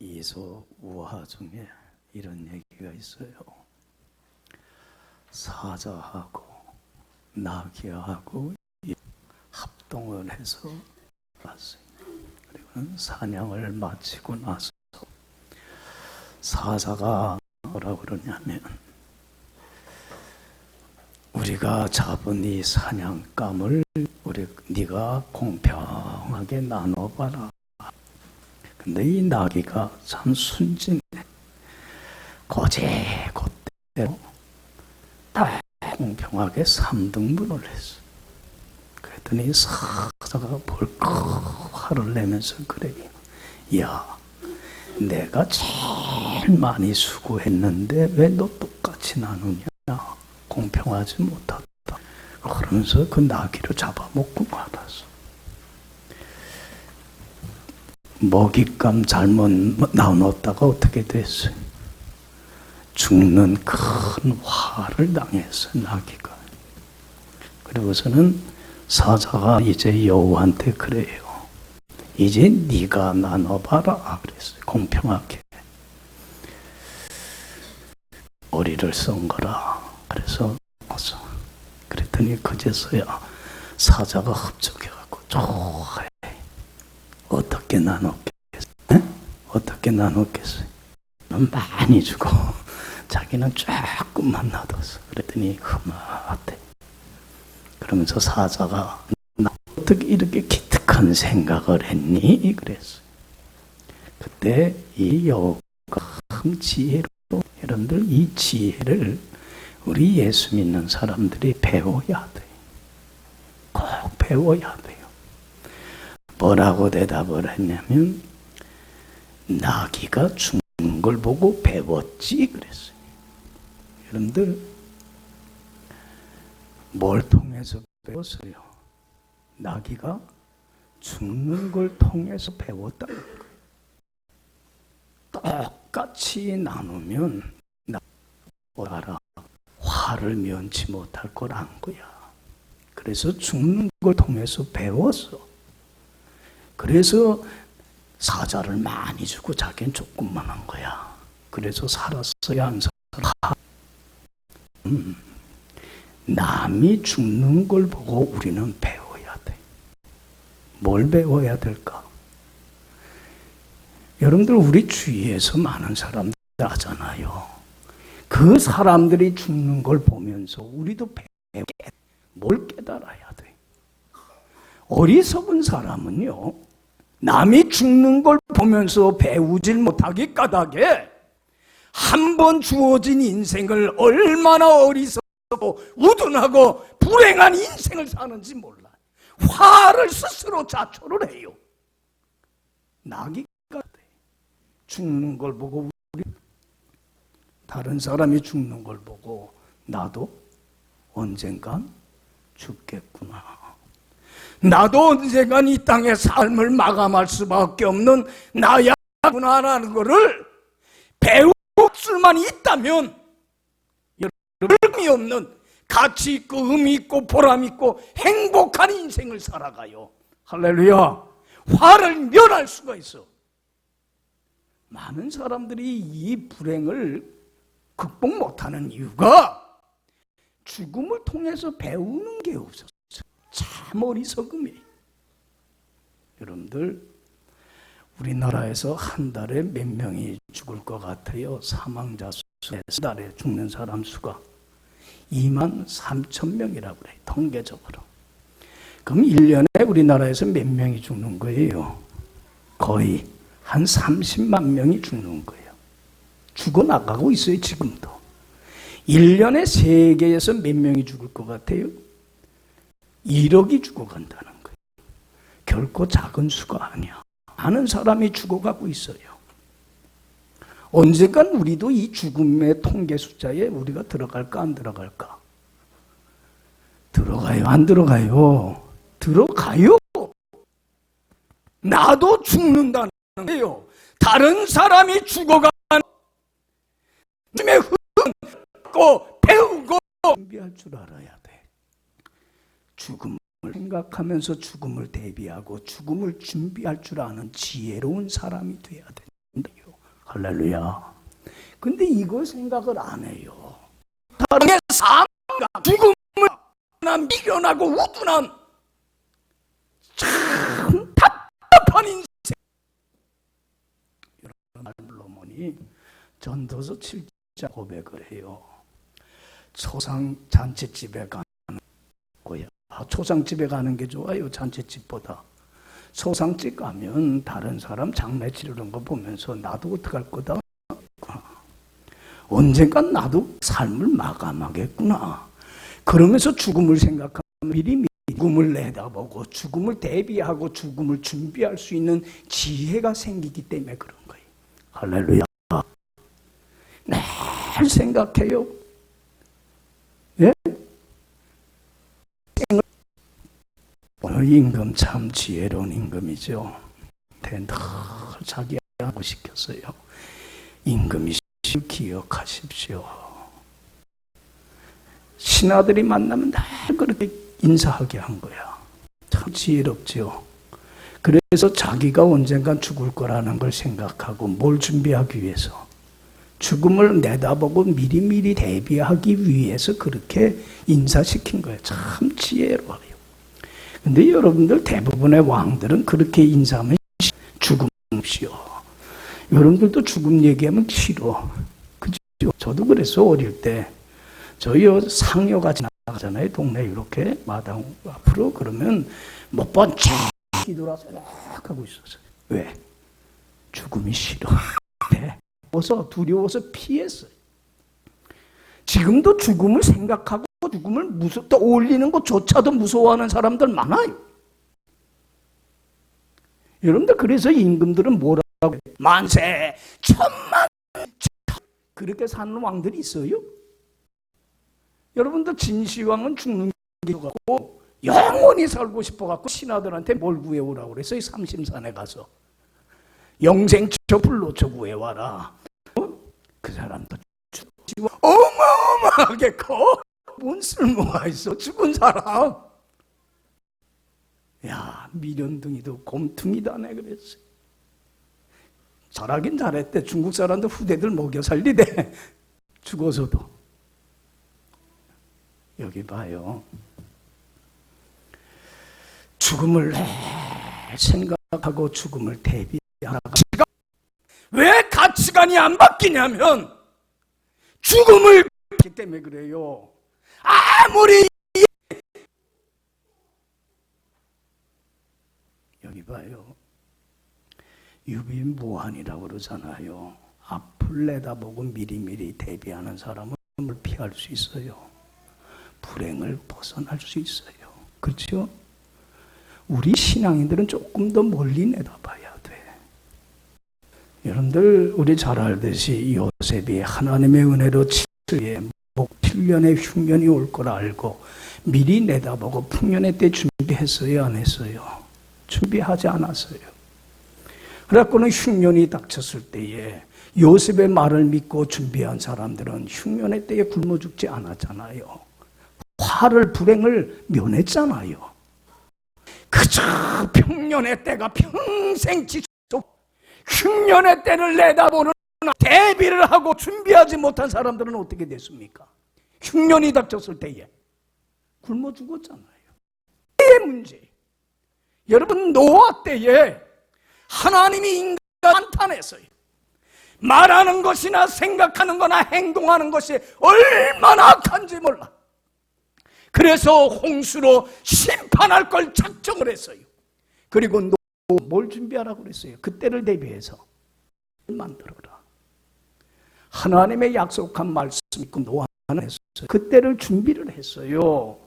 이소우화 중에 이런 얘기가 있어요. 사자하고 나귀하고 합동을 해서 왔어요. 그리고는 사냥을 마치고 나서 사자가 뭐라 그러냐면, 우리가 잡은 이 사냥감을 네가 공평하게 나눠봐라. 근데 이 나귀가 참 순진해. 곧대로 다 공평하게 3등분을 했어. 그랬더니 사자가 벌컥 화를 내면서 그래요. 야, 내가 제일 많이 수고했는데 왜 너 똑같이 나누냐? 공평하지 못하다. 그러면서 그 나귀를 잡아먹고 말았어. 먹잇감 잘못 나눴다가 어떻게 됐어요? 죽는 큰 화를 당했어, 나귀가. 그리고서는 사자가 이제 여우한테 그래요. 이제 네가 나눠봐라 그랬어요. 공평하게. 머리를 썬 거라. 그래서 그랬더니 그제서야 사자가 흡족해갖고 좋아해. 어떻게 나눴겠어요? 어떻게 나눴겠어요? 많이 주고 자기는 조금만 놔뒀어. 그랬더니 흠하대. 그러면서 사자가 나 어떻게 이렇게 기특한 생각을 했니? 그랬어요. 그때 이 여우가 참 지혜로, 여러분들 이 지혜를 우리 예수 믿는 사람들이 배워야 돼. 꼭 배워야 돼요. 뭐라고 대답을 했냐면, 나귀가 죽는 걸 보고 배웠지 그랬어요. 여러분들 뭘 통해서 배웠어요? 나귀가 죽는 걸 통해서 배웠다는 거예요. 똑같이 나누면 알아. 화를 면치 못할 걸 안 거야. 그래서 죽는 걸 통해서 배웠어. 그래서 사자를 많이 주고 자기는 조금만 한 거야. 그래서 살았어야 안 살아. 남이 죽는 걸 보고 우리는 배워야 돼. 뭘 배워야 될까? 여러분들 우리 주위에서 많은 사람들 하잖아요. 그 사람들이 죽는 걸 보면서 우리도 뭘 깨달아야 돼. 어리석은 사람은요, 남이 죽는 걸 보면서 배우질 못하기 까닭에 한 번 주어진 인생을 얼마나 어리석고 우둔하고 불행한 인생을 사는지 몰라. 화를 스스로 자초를 해요. 나귀가 죽는 걸 보고, 다른 사람이 죽는 걸 보고 나도 언젠간 죽겠구나. 나도 언젠간 이 땅의 삶을 마감할 수밖에 없는 나야구나라는 것을 배울 수만 있다면 의미 없는 가치 있고 의미 있고 보람 있고 행복한 인생을 살아가요. 할렐루야. 화를 면할 수가 있어. 많은 사람들이 이 불행을 극복 못하는 이유가 죽음을 통해서 배우는 게 없었어요. 참 어리석음이에요. 여러분들 우리나라에서 한 달에 몇 명이 죽을 것 같아요? 사망자 수에서 한 달에 죽는 사람 수가 23,000명이라고 그래요. 통계적으로. 그럼 1년에 우리나라에서 몇 명이 죽는 거예요? 거의 한 30만 명이 죽는 거예요. 죽어나가고 있어요, 지금도. 1년에 세계에서 몇 명이 죽을 것 같아요? 1억이 죽어간다는 거예요. 결코 작은 수가 아니야. 많은 사람이 죽어가고 있어요. 언젠간 우리도 이 죽음의 통계 숫자에 우리가 들어갈까 안 들어갈까? 들어가요, 안 들어가요? 들어가요. 나도 죽는다는 거예요. 다른 사람이 죽어가는 죽음의 흐름을 배우고 준비할 줄 알아야 돼. 죽음을 생각하면서 죽음을 대비하고 죽음을 준비할 줄 아는 지혜로운 사람이 돼야 된다요. 할렐루야. 근데 이걸 생각을 안 해요. 다른 게 삶과 죽음을 미련하고 우둔한 참 답답한 인생. 솔로몬이 전도서 7장 고백을 해요. 초상 잔치집에 가는 거야. 초상집에 가는 게 좋아요, 잔치집보다. 초상집 가면 다른 사람 장례 치르는 거 보면서 나도 어떡할 거다. 언젠간 나도 삶을 마감하겠구나. 그러면서 죽음을 생각하면 미리 죽음을 내다보고 죽음을 대비하고 죽음을 준비할 수 있는 지혜가 생기기 때문에 그런 거예요. 할렐루야. 늘 생각해요. 예? 오늘 임금 참 지혜로운 임금이죠. 늘 자기 하고 시켰어요. 임금이 기억하십시오. 신하들이 만나면 늘 그렇게 인사하게 한 거야. 참 지혜롭죠. 그래서 자기가 언젠간 죽을 거라는 걸 생각하고 뭘 준비하기 위해서, 죽음을 내다보고 미리미리 대비하기 위해서 그렇게 인사시킨 거예요. 참 지혜로워요. 근데 여러분들 대부분의 왕들은 그렇게 인사하면 죽음이요. 여러분들도 죽음 얘기하면 싫어. 그죠? 저도 그래서 어릴 때 저희 상여가 지나가잖아요. 동네 이렇게 마당 앞으로. 그러면 못 본 채 뒤돌아서 막 하고 있었어요. 왜? 죽음이 싫어. 네. 두려워서 피했어요. 지금도 죽음을 생각하고 죽음을 떠올리는 것조차도 무서워하는 사람들 많아요. 여러분들 그래서 임금들은 뭐라고 해요? 만세, 천만, 그렇게 사는 왕들이 있어요? 여러분들 진시황은 죽는 게 같고 영원히 살고 싶어갖고 신하들한테 뭘 구해오라고 그랬어요. 삼심산에 가서 영생처 불로쳐 구해와라. 그 사람도 어마어마하게 커. 뭔 쓸모가 있어, 죽은 사람. 야, 미련둥이도 곰퉁이다네 그랬어요. 잘하긴 잘했대. 중국 사람도 후대들 먹여 살리대. 죽어서도. 여기 봐요. 죽음을 생각하고 죽음을 대비하라. 왜 가치관이 안 바뀌냐면 죽음을 봤기 때문에 그래요. 아무리 여기 봐요. 유비무환이라고 그러잖아요. 앞을 내다보고 미리미리 대비하는 사람은 피할 수 있어요. 불행을 벗어날 수 있어요. 그렇죠? 우리 신앙인들은 조금 더 멀리 내다봐야 돼. 여러분들 우리 잘 알듯이 요셉이 하나님의 은혜로 7년의 흉년이 올 걸 알고 미리 내다보고 풍년의 때 준비했어요, 안 했어요? 준비하지 않았어요. 그래갖고는 흉년이 닥쳤을 때에 요셉의 말을 믿고 준비한 사람들은 흉년의 때에 굶어 죽지 않았잖아요. 화를, 불행을 면했잖아요. 그저 평년의 때가 평생 지속, 흉년의 때를 내다보는 대비를 하고 준비하지 못한 사람들은 어떻게 됐습니까? 흉년이 닥쳤을 때에 굶어 죽었잖아요. 이게 문제. 여러분, 노아 때에 하나님이 인간을 한탄했어요. 말하는 것이나 생각하는 거나 행동하는 것이 얼마나 악한지 몰라. 그래서 홍수로 심판할 걸 작정을 했어요. 그리고 뭘 준비하라고 그랬어요? 그때를 대비해서 만들어라. 하나님의 약속한 말씀 있고 노아는 했어요. 그때를 준비를 했어요.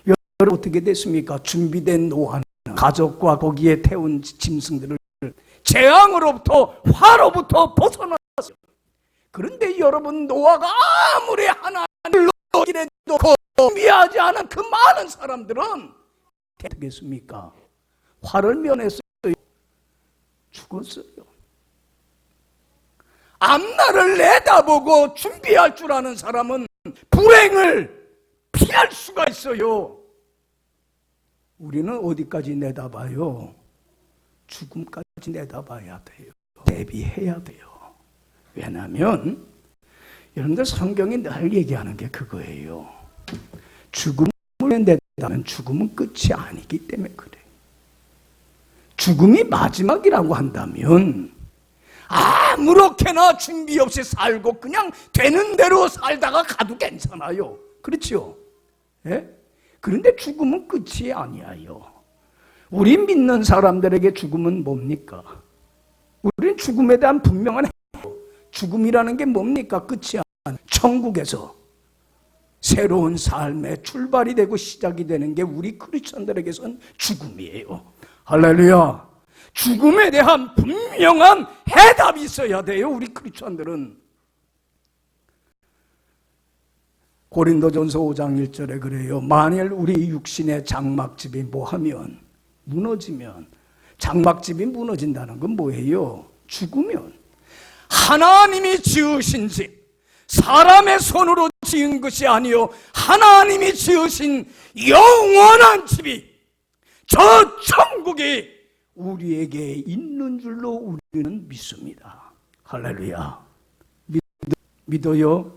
여러분 어떻게 됐습니까? 준비된 노아는 가족과 거기에 태운 짐승들을 재앙으로부터, 화로부터 벗어났어요. 그런데 여러분, 노아가 아무리 하나님을 길에 놓고 준비하지 않은 그 많은 사람들은 되겠습니까? 화를 면했어요. 죽었어요. 앞날을 내다보고 준비할 줄 아는 사람은 불행을 피할 수가 있어요. 우리는 어디까지 내다봐요? 죽음까지 내다봐야 돼요. 대비해야 돼요. 왜냐하면 여러분들 성경이 늘 얘기하는 게 그거예요. 죽음을 낸다면 죽음은 끝이 아니기 때문에 그래요. 죽음이 마지막이라고 한다면 아무렇게나 준비 없이 살고 그냥 되는 대로 살다가 가도 괜찮아요. 그렇죠? 예? 그런데 죽음은 끝이 아니에요. 우리 믿는 사람들에게 죽음은 뭡니까? 우리는 죽음에 대한 분명한 죽음이라는 게 뭡니까? 끝이 아니에요. 천국에서 새로운 삶의 출발이 되고 시작이 되는 게 우리 크리스천들에게선 죽음이에요. 할렐루야. 죽음에 대한 분명한 해답이 있어야 돼요. 우리 크리스천들은. 고린도전서 5장 1절에 그래요. 만일 우리 육신의 장막집이 뭐하면 무너지면, 장막집이 무너진다는 건 뭐예요? 죽으면 하나님이 지으신 집, 사람의 손으로 지은 것이 아니요 하나님이 지으신 영원한 집이, 저 천국이 우리에게 있는 줄로 우리는 믿습니다. 할렐루야. 믿어요?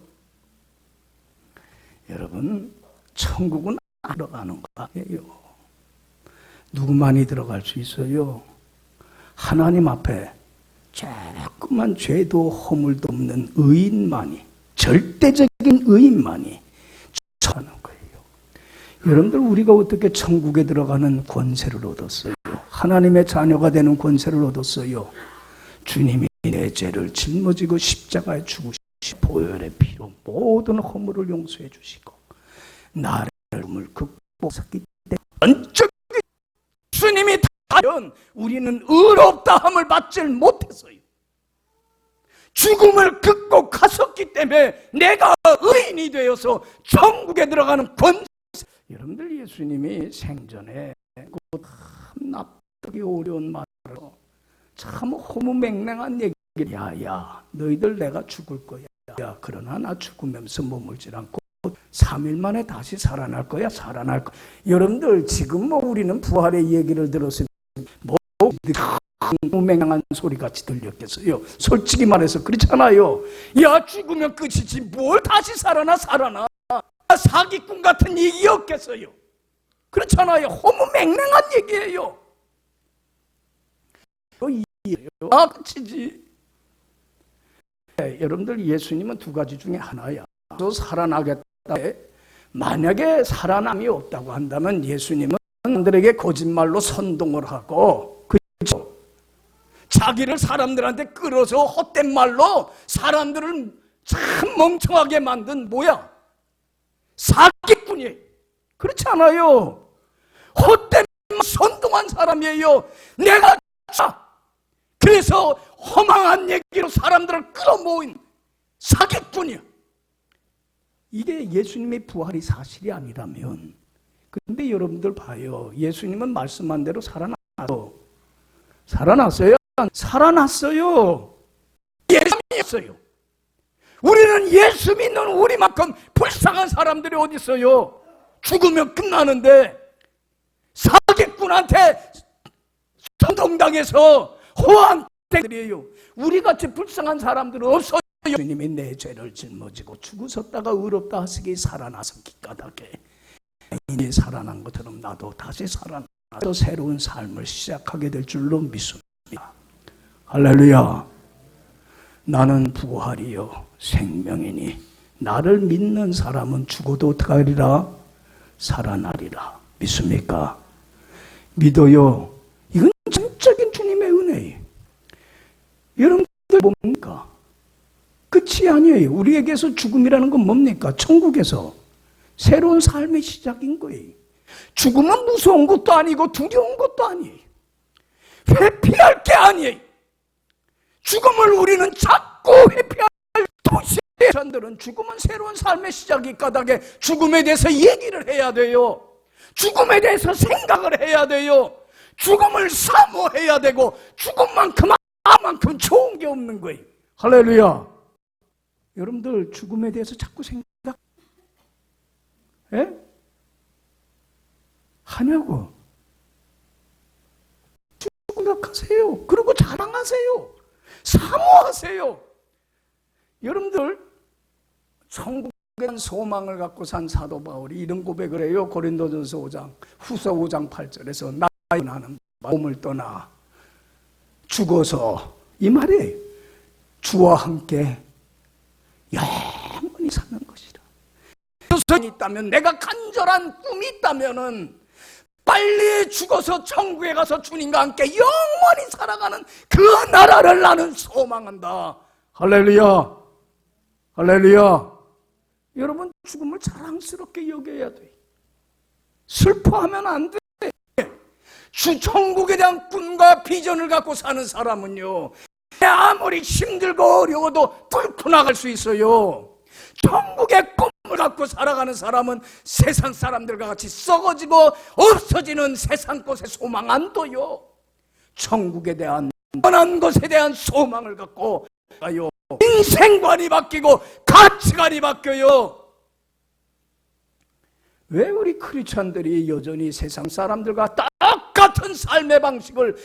여러분, 천국은 안 들어가는 거예요. 누구만이 들어갈 수 있어요? 하나님 앞에 조그만 죄도 허물도 없는 의인만이, 절대적인 의인만이 하는 거예요. 여러분들, 우리가 어떻게 천국에 들어가는 권세를 얻었어요? 하나님의 자녀가 되는 권세를 얻었어요. 주님이 내 죄를 짊어지고 십자가에 죽으시고 보혈의 피로 모든 허물을 용서해 주시고 나를 극복했기 때문에 전적인 주님이 다면 우리는 의롭다함을 받질 못했어요. 죽음을 극복하셨기 때문에 내가 의인이 되어서 천국에 들어가는 권세. 여러분들, 예수님이 생전에 참 납득이 어려운 말로 참 허무맹랑한 얘기, 야야 너희들 내가 죽을 거야. 야, 그러나 나 죽으면서 머물질 않고 3일 만에 다시 살아날 거야. 살아날 거야. 여러분들, 지금 뭐 우리는 부활의 얘기를 들었을 때 뭐 맹랑한 소리같이 들렸겠어요? 솔직히 말해서 그렇잖아요. 야, 죽으면 끝이지 뭘 다시 살아나. 사기꾼 같은 얘기였겠어요? 그렇잖아요. 허무맹랑한 얘기예요. 끝이지. 여러분들, 예수님은 두 가지 중에 하나야. 또 살아나겠다. 만약에 살아남이 없다고 한다면 예수님은 사람들에게 거짓말로 선동을 하고, 그렇죠? 자기를 사람들한테 끌어서 헛된 말로 사람들을 참 멍청하게 만든 뭐야? 사기꾼이에요. 그렇지 않아요? 헛된 선동한 사람이에요. 내가 그래서 허망한 얘기로 사람들을 끌어모은 사기꾼이야. 이게 예수님의 부활이 사실이 아니라면, 근데 여러분들 봐요. 예수님은 말씀한 대로 살아났어요? 살아났어요. 예수님이었어요. 우리는 예수 믿는 우리만큼 불쌍한 사람들이 어디 있어요? 죽으면 끝나는데 사기꾼한테 선동당해서 호환들이에요. 우리같이 불쌍한 사람들은 없어요. 주님이 내 죄를 짊어지고 죽으셨다가 의롭다 하시기 살아나셨기 까닭에 이제 살아난 것처럼 나도 다시 살아나서 새로운 삶을 시작하게 될 줄로 믿습니다. 할렐루야. 나는 부활이요 생명이니 나를 믿는 사람은 죽어도 어떻게 하리라? 살아나리라. 믿습니까? 믿어요. 이건 전적인 주님의 은혜예요. 여러분들 뭡니까? 끝이 아니에요. 우리에게서 죽음이라는 건 뭡니까? 천국에서 새로운 삶의 시작인 거예요. 죽음은 무서운 것도 아니고 두려운 것도 아니에요. 회피할 게 아니에요. 죽음을 우리는 자꾸 회피할 도시들은 죽음은 새로운 삶의 시작이 까닭에 죽음에 대해서 얘기를 해야 돼요. 죽음에 대해서 생각을 해야 돼요. 죽음을 사모해야 되고 죽음만큼 좋은 게 없는 거예요. 할렐루야. 여러분들 죽음에 대해서 자꾸 하냐고. 생각하세요. 그리고 자랑하세요. 사모하세요. 여러분들 천국에 대한 소망을 갖고 산 사도 바울이 이런 고백을 해요. 고린도전서 5장 후서 5장 8절에서 나는 몸을 떠나 죽어서, 이 말이 주와 함께 영원히 사는 것이라. 소원이 있다면, 내가 간절한 꿈이 있다면은 빨리 죽어서 천국에 가서 주님과 함께 영원히 살아가는 그 나라를 나는 소망한다. 할렐루야, 할렐루야. 여러분, 죽음을 자랑스럽게 여겨야 돼. 슬퍼하면 안 돼. 주 천국에 대한 꿈과 비전을 갖고 사는 사람은요, 아무리 힘들고 어려워도 뚫고 나갈 수 있어요. 천국의 꿈을 갖고 살아가는 사람은 세상 사람들과 같이 썩어지고 없어지는 세상 것에 소망 안 둬요. 천국에 대한 원한 것에 대한 소망을 갖고 가요. 인생관이 바뀌고 가치관이 바뀌어요. 왜 우리 크리스찬들이 여전히 세상 사람들과 똑같은 삶의 방식을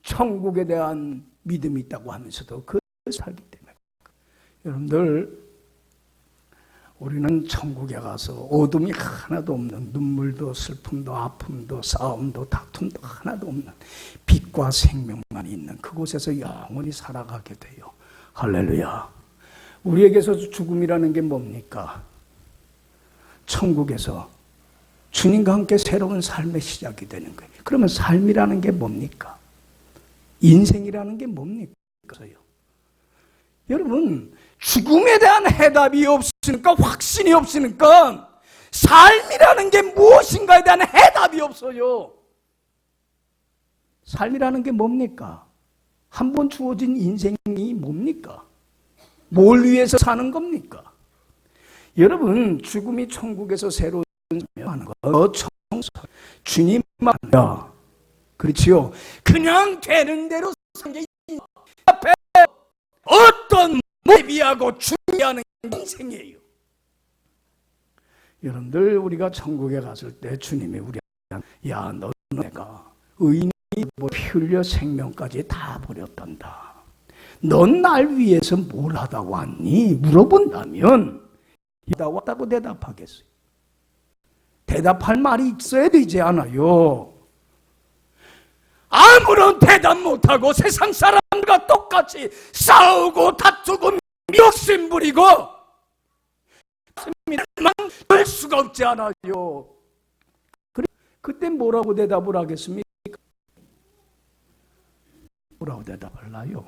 천국에 대한 믿음이 있다고 하면서도 그 살기 때문에. 여러분들, 우리는 천국에 가서 어둠이 하나도 없는, 눈물도 슬픔도 아픔도 싸움도 다툼도 하나도 없는 빛과 생명만 있는 그곳에서 영원히 살아가게 돼요. 할렐루야. 우리에게서 죽음이라는 게 뭡니까? 천국에서 주님과 함께 새로운 삶의 시작이 되는 거예요. 그러면 삶이라는 게 뭡니까? 인생이라는 게 뭡니까? 여러분, 죽음에 대한 해답이 없으니까, 확신이 없으니까 삶이라는 게 무엇인가에 대한 해답이 없어요. 삶이라는 게 뭡니까? 한 번 주어진 인생이 뭡니까? 뭘 위해서 사는 겁니까? 여러분, 죽음이 천국에서 새로운 하는 거, 주님만, 그렇지요? 그냥 되는 대로 사는 게 앞에 어떤 비하고 중요한 인생이에요. 여러분들, 우리가 천국에 갔을 때 주님이 우리한테, 야, 너는 내가 의인이 피 흘려 생명까지 다 버렸단다. 넌 날 위해서 뭘 하다 왔니? 물어본다면 다 왔다고 대답하겠어요. 대답할 말이 있어야 되지 않아요? 아무런 대답 못하고 세상 사람과 똑같이 싸우고 다투고 욕심 부리고 할 수가 없지 않아요? 그때 뭐라고 대답을 하겠습니까? 뭐라고 대답할까요?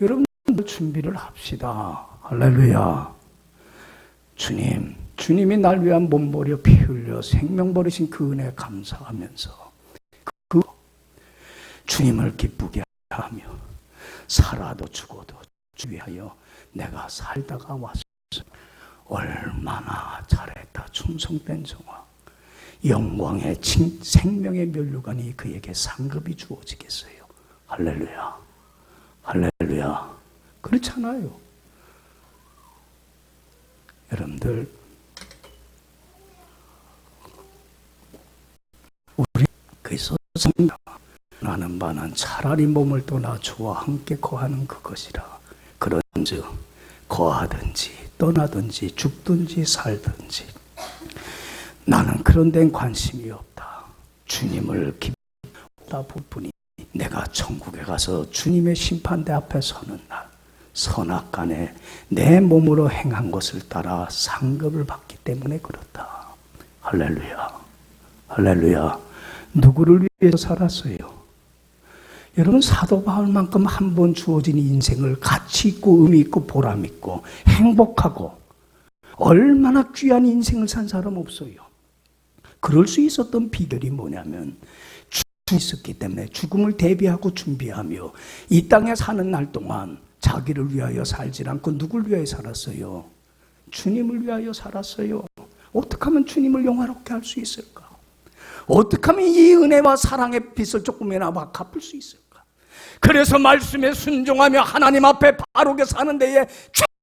여러분, 준비를 합시다. 할렐루야. 주님이 날 위한 몸 버려 피 흘려 생명 버리신 그 은혜에 감사하면서 그 주님을 기쁘게 하며 살아도 죽어도 주 위하여 내가 살다가 왔어. 얼마나 잘했다. 충성된 종아. 영광의 생명의 면류관이 그에게 상급이 주어지겠어요. 할렐루야. 할렐루야. 그렇잖아요. 여러분들, 우리 그래서 나는 바는 차라리 몸을 떠나 주와 함께 거하는 그것이라. 그런즉 거하든지 떠나든지 죽든지 살든지 나는 그런 데는 관심이 없다. 주님을 기쁘다 볼 뿐이. 내가 천국에 가서 주님의 심판대 앞에 서는 날 선악간에 내 몸으로 행한 것을 따라 상급을 받기 때문에 그렇다. 할렐루야. 할렐루야. 누구를 위해서 살았어요? 여러분, 사도 바울만큼 한 번 주어진 인생을 가치 있고 의미 있고 보람 있고 행복하고 얼마나 귀한 인생을 산 사람 없어요. 그럴 수 있었던 비결이 뭐냐면 죽음이 있었기 때문에 죽음을 대비하고 준비하며 이 땅에 사는 날 동안 자기를 위하여 살지 않고 누굴 위하여 살았어요? 주님을 위하여 살았어요. 어떻게 하면 주님을 영화롭게 할 수 있을까? 어떻게 하면 이 은혜와 사랑의 빛을 조금이나 갚을 수 있을까? 그래서 말씀에 순종하며 하나님 앞에 바르게 사는 데에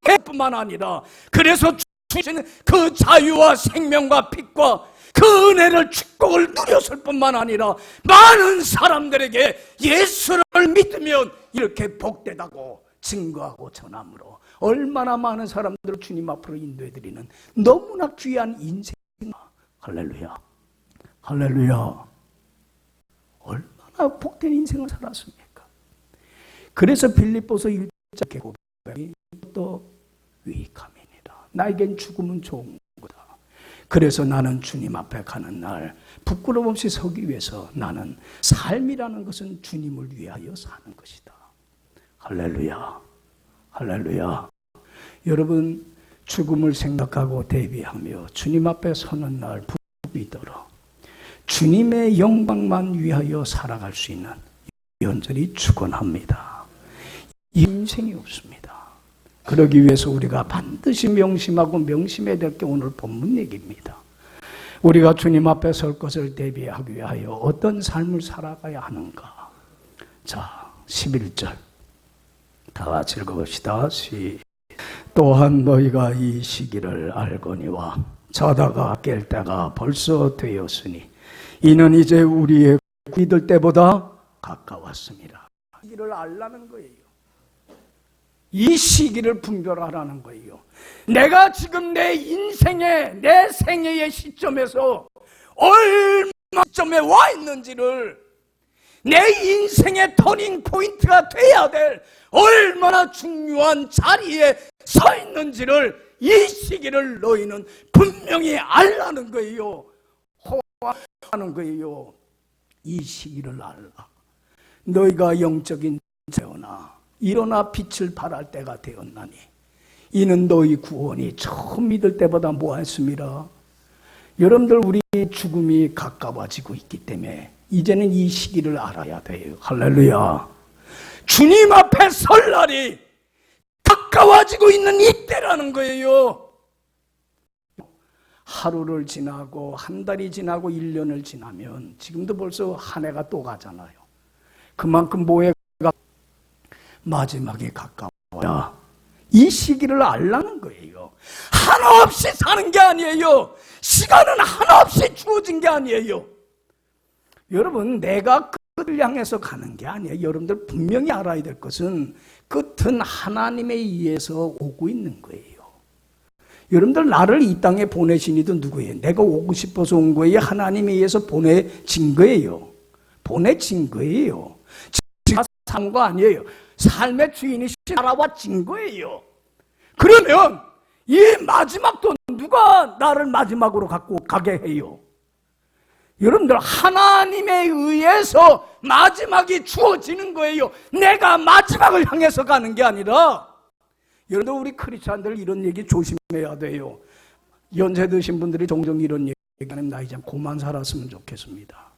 죄뿐만 아니라 그래서 주시는 그 자유와 생명과 빛과 그 은혜를 축복을 누렸을 뿐만 아니라 많은 사람들에게 예수를 믿으면 이렇게 복되다고 증거하고 전함으로 얼마나 많은 사람들을 주님 앞으로 인도해드리는 너무나 귀한 인생. 할렐루야, 할렐루야. 얼마나 복된 인생을 살았습니까? 그래서 빌립보서 1장 고백이 또 유익함이니라. 나에겐 죽음은 좋은 거다. 그래서 나는 주님 앞에 가는 날 부끄러움 없이 서기 위해서 나는 삶이라는 것은 주님을 위하여 사는 것이다. 할렐루야, 할렐루야. 여러분, 죽음을 생각하고 대비하며 주님 앞에 서는 날 믿어라. 주님의 영광만 위하여 살아갈 수 있는 연절히 축원합니다. 인생이 없습니다. 그러기 위해서 우리가 반드시 명심하고 명심해야 될 게 오늘 본문 얘기입니다. 우리가 주님 앞에 설 것을 대비하기 위하여 어떤 삶을 살아가야 하는가. 자, 11절 다 같이 읽어봅시다. 또한 너희가 이 시기를 알거니와 자다가 깰 때가 벌써 되었으니 이는 이제 우리의 믿을 때보다 가까웠습니다. 이 시기를 알라는 거예요. 이 시기를 분별하라는 거예요. 내가 지금 내 인생의, 내 생애의 시점에서 얼마 시점에 와 있는지를, 내 인생의 터닝 포인트가 돼야 될 얼마나 중요한 자리에 서 있는지를, 이 시기를 너희는 분명히 알라는 거예요. 호하는 거예요. 이 시기를 알라. 너희가 영적인 자여나 일어나 빛을 발할 때가 되었나니 이는 너희 구원이 처음 믿을 때보다 뭐했습니다. 여러분들, 우리 죽음이 가까워지고 있기 때문에 이제는 이 시기를 알아야 돼요. 할렐루야. 주님 앞에 설 날이 가까워지고 있는 이때라는 거예요. 하루를 지나고 한 달이 지나고 1년을 지나면 지금도 벌써 한 해가 또 가잖아요. 그만큼 뭐해가 마지막에 가까워야 이 시기를 알라는 거예요. 한없이 사는 게 아니에요. 시간은 한없이 주어진 게 아니에요. 여러분, 내가 끝을 향해서 가는 게 아니에요. 여러분들 분명히 알아야 될 것은 끝은 하나님에 의해서 오고 있는 거예요. 여러분들, 나를 이 땅에 보내신 이도 누구예요? 내가 오고 싶어서 온 거예요? 하나님에 의해서 보내진 거예요. 보내진 거예요. 제가 산 거 아니에요. 삶의 주인이신 나라와 진 거예요. 그러면 이 마지막도 누가 나를 마지막으로 갖고 가게 해요? 여러분들, 하나님에 의해서 마지막이 주어지는 거예요. 내가 마지막을 향해서 가는 게 아니라. 여러분들, 우리 크리스찬들 이런 얘기 조심해야 돼요. 연세 드신 분들이 종종 이런 얘기하면 나 이제 그만 살았으면 좋겠습니다.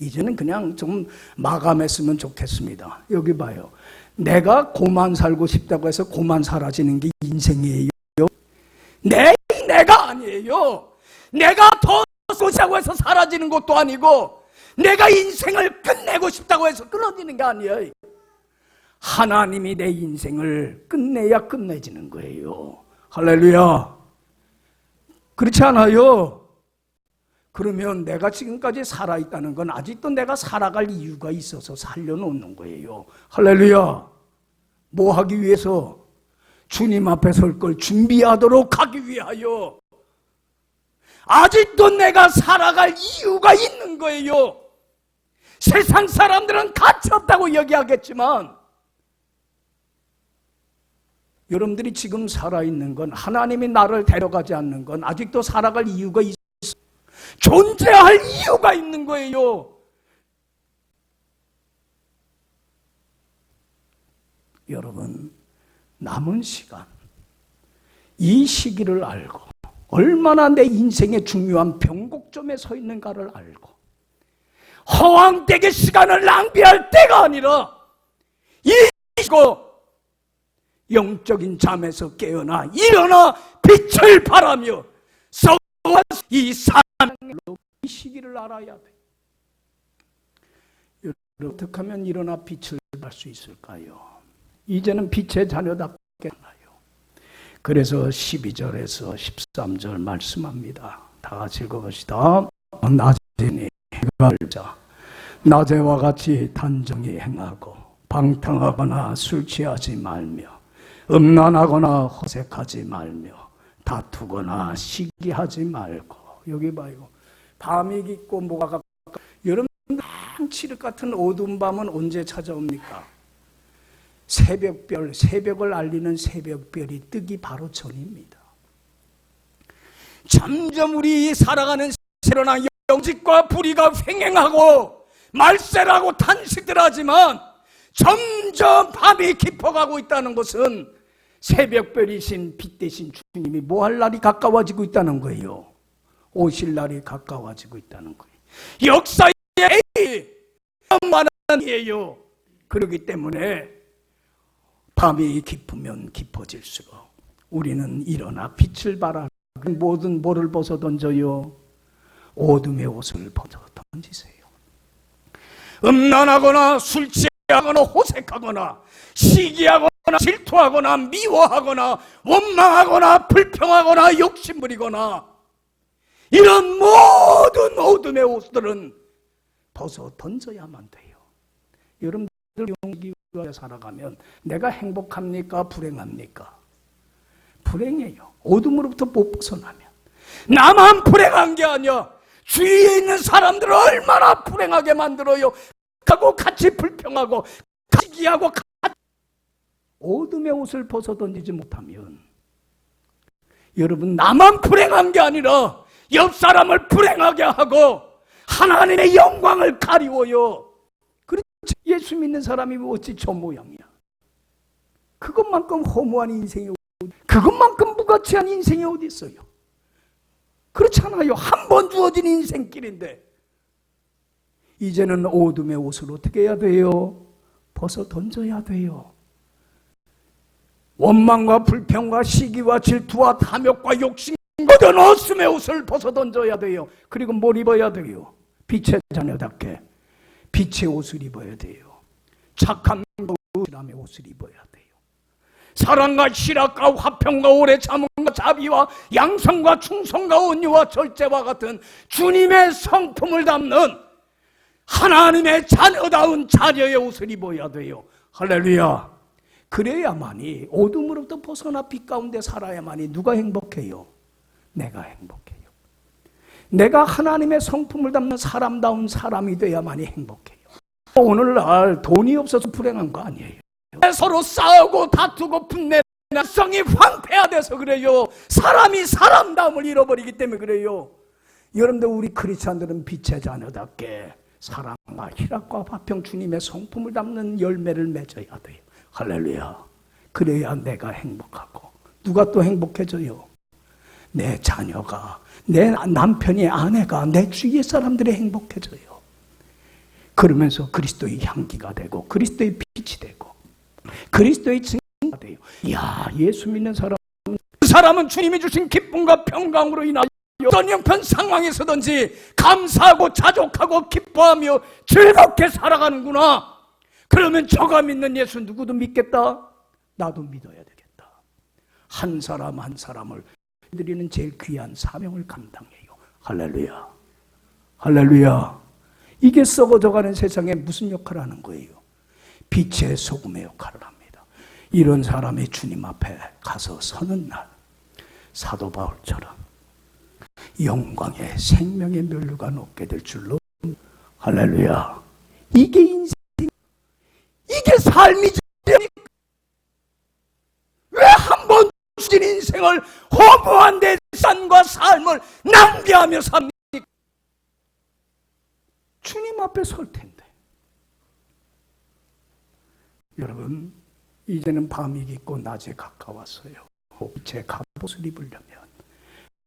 이제는 그냥 좀 마감했으면 좋겠습니다. 여기 봐요. 내가 그만 살고 싶다고 해서 그만 사라지는 게 인생이에요. 내가 아니에요. 내가 더 쏘자고 해서 사라지는 것도 아니고, 내가 인생을 끝내고 싶다고 해서 끊어지는 게 아니에요. 하나님이 내 인생을 끝내야 끝내지는 거예요. 할렐루야. 그렇지 않아요? 그러면 내가 지금까지 살아있다는 건 아직도 내가 살아갈 이유가 있어서 살려놓는 거예요. 할렐루야. 뭐 하기 위해서? 주님 앞에 설 걸 준비하도록 하기 위하여. 아직도 내가 살아갈 이유가 있는 거예요. 세상 사람들은 가치 없다고 얘기하겠지만, 여러분들이 지금 살아있는 건, 하나님이 나를 데려가지 않는 건 아직도 살아갈 이유가 있어요. 존재할 이유가 있는 거예요. 여러분, 남은 시간, 이 시기를 알고 얼마나 내 인생의 중요한 변곡점에 서 있는가를 알고 허황되게 시간을 낭비할 때가 아니라 이거 영적인 잠에서 깨어나 일어나 빛을 발하며 이 사랑의 이 시기를 알아야 돼. 여러분, 어떻게 하면 일어나 빛을 발 수 있을까요? 이제는 빛의 자녀답게 나요. 그래서 12절에서 13절 말씀합니다. 다 같이 읽어봅시다. 낮에니 해가 자 낮에와 같이 단정히 행하고 방탕하거나 술 취하지 말며 음란하거나 허색하지 말며 다투거나 시기하지 말고. 여기 봐요. 밤이 깊고 뭐가 가까. 여러분, 칠흑 같은 어두운 밤은 언제 찾아옵니까? 새벽별, 새벽을 알리는 새벽별이 뜨기 바로 전입니다. 점점 우리 살아가는 세로나 영직과 불의가 횡행하고 말세라고 탄식들 하지만 점점 밤이 깊어가고 있다는 것은 새벽별이신 빛 대신 주님이 뭐 할 날이 가까워지고 있다는 거예요. 오실 날이 가까워지고 있다는 거예요. 역사의 만한이에요. 그렇기 때문에 밤이 깊으면 깊어질수록 우리는 일어나 빛을 발하라. 모든 뭐를 벗어 던져요? 어둠의 옷을 벗어 던지세요. 음란하거나 술 취하거나 호색하거나 시기하거나 질투하거나 미워하거나 원망하거나 불평하거나 욕심부리거나 이런 모든 어둠의 옷들은 벗어 던져야만 돼요. 여러분들 용기 위하여 살아가면 내가 행복합니까? 불행합니까? 불행해요. 어둠으로부터 못 벗어나면. 나만 불행한 게 아니야. 주위에 있는 사람들을 얼마나 불행하게 만들어요. 하고 같이 불평하고 시기하고 어둠의 옷을 벗어 던지지 못하면 여러분, 나만 불행한 게 아니라 옆 사람을 불행하게 하고 하나님의 영광을 가리워요. 그렇지. 예수 믿는 사람이 어찌 저 모양이야. 그것만큼 허무한 인생이 그것만큼 무가치한 인생이 어디 있어요? 그렇잖아요. 한 번 주어진 인생길인데 이제는 어둠의 옷을 어떻게 해야 돼요? 벗어 던져야 돼요. 원망과 불평과 시기와 질투와 탐욕과 욕심 모든 어둠의 옷을 벗어 던져야 돼요. 그리고 뭘 입어야 돼요? 빛의 자녀답게 빛의 옷을 입어야 돼요. 착한 사람의 옷을 입어야 돼요. 사랑과 희락과 화평과 오래 참음과 자비와 양성과 충성과 온유와 절제와 같은 주님의 성품을 담는 하나님의 자녀다운 자녀의 옷을 입어야 돼요. 할렐루야. 그래야만이 어둠으로부터 벗어나 빛 가운데 살아야만이 누가 행복해요? 내가 행복해요. 내가 하나님의 성품을 담는 사람다운 사람이 돼야만이 행복해요. 오늘날 돈이 없어서 불행한 거 아니에요. 서로 싸우고 다투고 분내 성이 황폐화돼서 그래요. 사람이 사람다움을 잃어버리기 때문에 그래요. 여러분들, 우리 크리스찬들은 빛의 자녀답게 사랑과 희락과 화평 주님의 성품을 담는 열매를 맺어야 돼요. 할렐루야. 그래야 내가 행복하고 누가 또 행복해져요? 내 자녀가, 내 남편이, 아내가, 내 주위의 사람들이 행복해져요. 그러면서 그리스도의 향기가 되고 그리스도의 빛이 되고 그리스도의 증거가 돼요. 이야, 예수 믿는 사람은 주님이 주신 기쁨과 평강으로 인하여 어떤 형편 상황에서든지 감사하고 자족하고 기뻐하며 즐겁게 살아가는구나. 그러면 저가 믿는 예수 누구도 믿겠다? 나도 믿어야 되겠다. 한 사람 한 사람을 드리는 제일 귀한 사명을 감당해요. 할렐루야. 할렐루야. 이게 썩어져가는 세상에 무슨 역할을 하는 거예요? 빛의 소금의 역할을 합니다. 이런 사람이 주님 앞에 가서 서는 날 사도 바울처럼 영광의 생명의 면류가 높게 될 줄로. 할렐루야. 이게 인생, 이게 삶이지. 왜 한 번 주신 인생을 허무한 내 삶과 삶을 낭비하며 삽니까? 주님 앞에 설 텐데. 여러분, 이제는 밤이 깊고 낮에 가까웠어요. 제 갑옷을 입으려면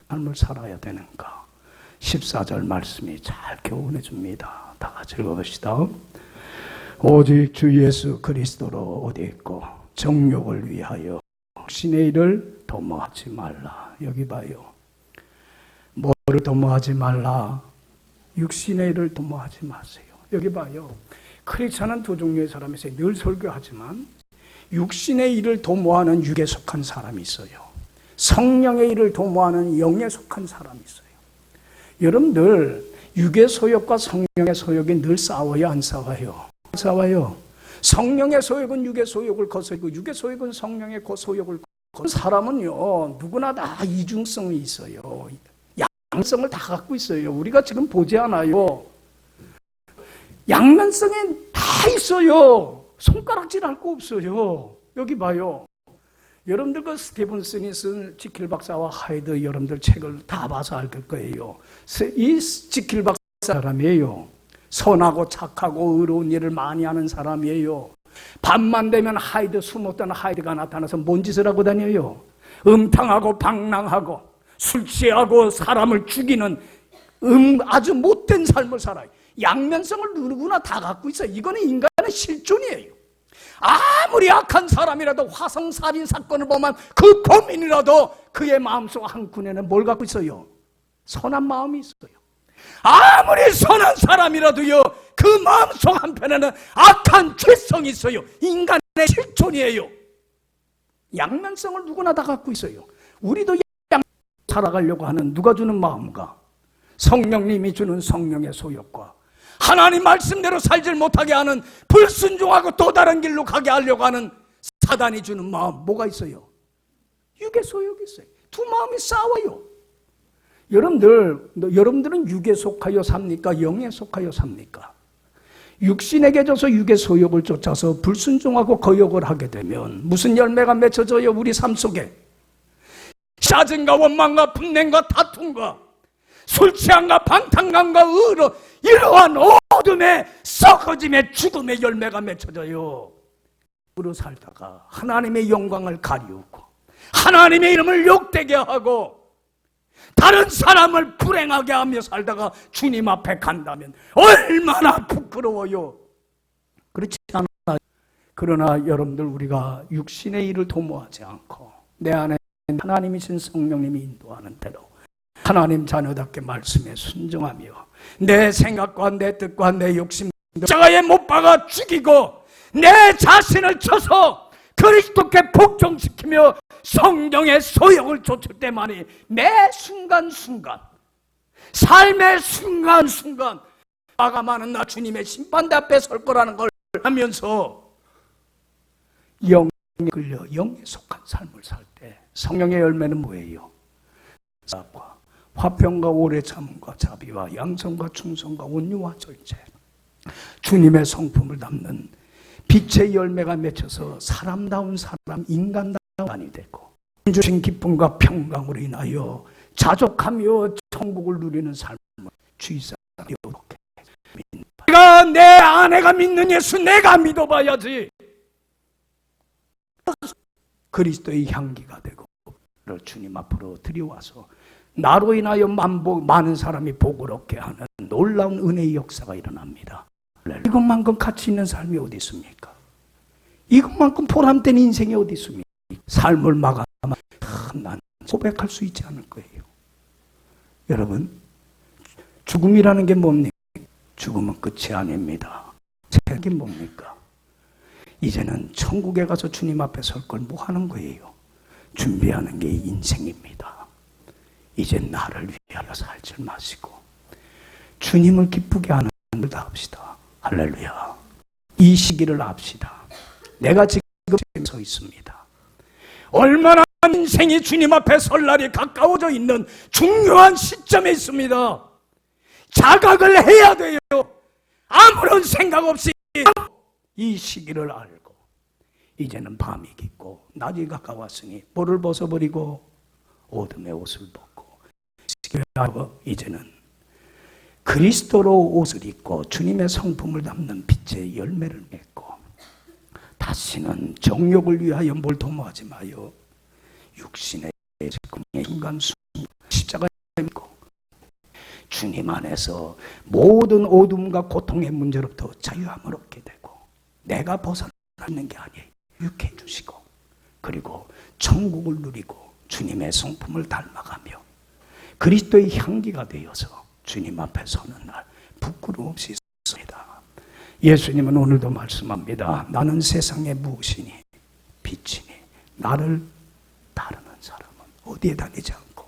삶을 살아야 되는가? 14절 말씀이 잘 교훈해 줍니다. 다 같이 읽어봅시다. 오직 주 예수 그리스도로 옷 입고 정욕을 위하여 신의 일을 도모하지 말라. 여기 봐요. 뭐를 도모하지 말라? 육신의 일을 도모하지 마세요. 여기 봐요. 크리스찬은 두 종류의 사람이 있어요. 늘 설교하지만 육신의 일을 도모하는 육에 속한 사람이 있어요. 성령의 일을 도모하는 영에 속한 사람이 있어요. 여러분들, 육의 소욕과 성령의 소욕이 늘 싸워요, 안 싸워요? 싸워요. 성령의 소욕은 육의 소욕을 거스르고 육의 소욕은 성령의 소욕을 거스르고 사람은요 누구나 다 이중성이 있어요. 양성을 다 갖고 있어요. 우리가 지금 보지 않아요. 양면성에 다 있어요. 손가락질할 거 없어요. 여기 봐요. 여러분들 그 스티븐슨이 쓴 지킬 박사와 하이드 여러분들 책을 다 봐서 알 거예요. 이 지킬 박사 사람이에요. 선하고 착하고 의로운 일을 많이 하는 사람이에요. 밤만 되면 하이드 숨었던 하이드가 나타나서 뭔 짓을 하고 다녀요? 음탕하고 방랑하고 술 취하고 사람을 죽이는 아주 못된 삶을 살아요. 양면성을 누구나 다 갖고 있어요. 이거는 인간의 실존이에요. 아무리 악한 사람이라도 화성살인 사건을 보면 그 범인이라도 그의 마음속 한켠에는 뭘 갖고 있어요? 선한 마음이 있어요. 아무리 선한 사람이라도요 그 마음속 한편에는 악한 죄성이 있어요. 인간의 실존이에요. 양면성을 누구나 다 갖고 있어요. 우리도 살아가려고 하는 누가 주는 마음과 성령님이 주는 성령의 소욕과 하나님 말씀대로 살질 못하게 하는 불순종하고 또 다른 길로 가게 하려고 하는 사단이 주는 마음 뭐가 있어요? 육의 소욕이 있어요. 두 마음이 싸워요. 여러분들은 육에 속하여 삽니까? 영에 속하여 삽니까? 육신에게 져서 육의 소욕을 쫓아서 불순종하고 거욕을 하게 되면 무슨 열매가 맺혀져요? 우리 삶 속에 짜증과 원망과 분냉과 다툼과 술 취함과 방탕감과 의로 이러한 어둠의 썩어짐의 죽음의 열매가 맺혀져요. 으로 살다가 하나님의 영광을 가리우고 하나님의 이름을 욕되게 하고 다른 사람을 불행하게 하며 살다가 주님 앞에 간다면 얼마나 부끄러워요. 그렇지 않아요? 그러나 여러분들 우리가 육신의 일을 도모하지 않고 내 안에 하나님이신 성령님이 인도하는 대로 하나님 자녀답게 말씀에 순종하며 내 생각과 내 뜻과 내 욕심 십자가에 못 박아 죽이고 내 자신을 쳐서 그리스도께 복종시키며 성령의 소욕을 좇을 때만이 매 순간순간 삶의 순간순간 마감하는 나 주님의 심판대 앞에 설 거라는 걸 하면서 영에 끌려 영에 속한 삶을 살 때 성령의 열매는 뭐예요? 화평과 오래 참음과 자비와 양성과 충성과 온유와 절제 주님의 성품을 담는 빛의 열매가 맺혀서 사람다운 사람 인간다운 인간이 되고 주신 기쁨과 평강으로 인하여 자족하며 천국을 누리는 삶을 주의 사람이 이렇게 내가 내 아내가 믿는 예수 내가 믿어봐야지 그리스도의 향기가 되고 주님 앞으로 들여와서 나로 인하여 많은 사람이 복을 얻게 하는 놀라운 은혜의 역사가 일어납니다. 이것만큼 가치 있는 삶이 어디 있습니까? 이것만큼 보람된 인생이 어디 있습니까? 삶을 마감하면 난 고백할 수 있지 않을 거예요. 여러분, 죽음이라는 게 뭡니까? 죽음은 끝이 아닙니다. 책이 뭡니까? 이제는 천국에 가서 주님 앞에 설 걸 뭐 하는 거예요? 준비하는 게 인생입니다. 이제 나를 위하여 살지 마시고 주님을 기쁘게 하는 일을 다 합시다. 할렐루야. 이 시기를 합시다. 내가 지금 서 있습니다. 얼마나 인생이 주님 앞에 설 날이 가까워져 있는 중요한 시점에 있습니다. 자각을 해야 돼요. 아무런 생각 없이 이 시기를 알고 이제는 밤이 깊고 낮이 가까웠으니 볼을 벗어버리고 어둠의 옷을 벗고 이제는 그리스도로 옷을 입고 주님의 성품을 담는 빛의 열매를 맺고 다시는 정욕을 위하여 뭘 도모하지 마요. 육신의 순간 십자가에 맺고 주님 안에서 모든 어둠과 고통의 문제로부터 자유함을 얻게 되고 내가 벗어나는 게 아니에요. 유쾌해 주시고 그리고 천국을 누리고 주님의 성품을 닮아가며 그리스도의 향기가 되어서 주님 앞에 서는 날 부끄러움 없이 섭니다. 예수님은 오늘도 말씀합니다. 나는 세상의 무엇이니 빛이니 나를 따르는 사람은 어디에 다니지 않고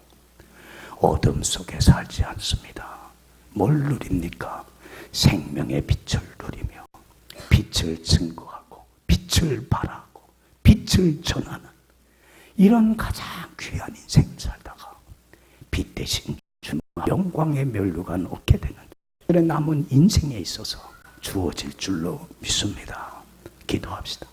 어둠 속에 살지 않습니다. 뭘 누립니까? 생명의 빛을 누리며 빛을 증거하고 빛을 발하고 빛을 전하는 이런 가장 귀한 인생 살다가 빛 대신 주님 영광의 면류관 얻게 되는 그런 남은 인생에 있어서 주어질 줄로 믿습니다. 기도합시다.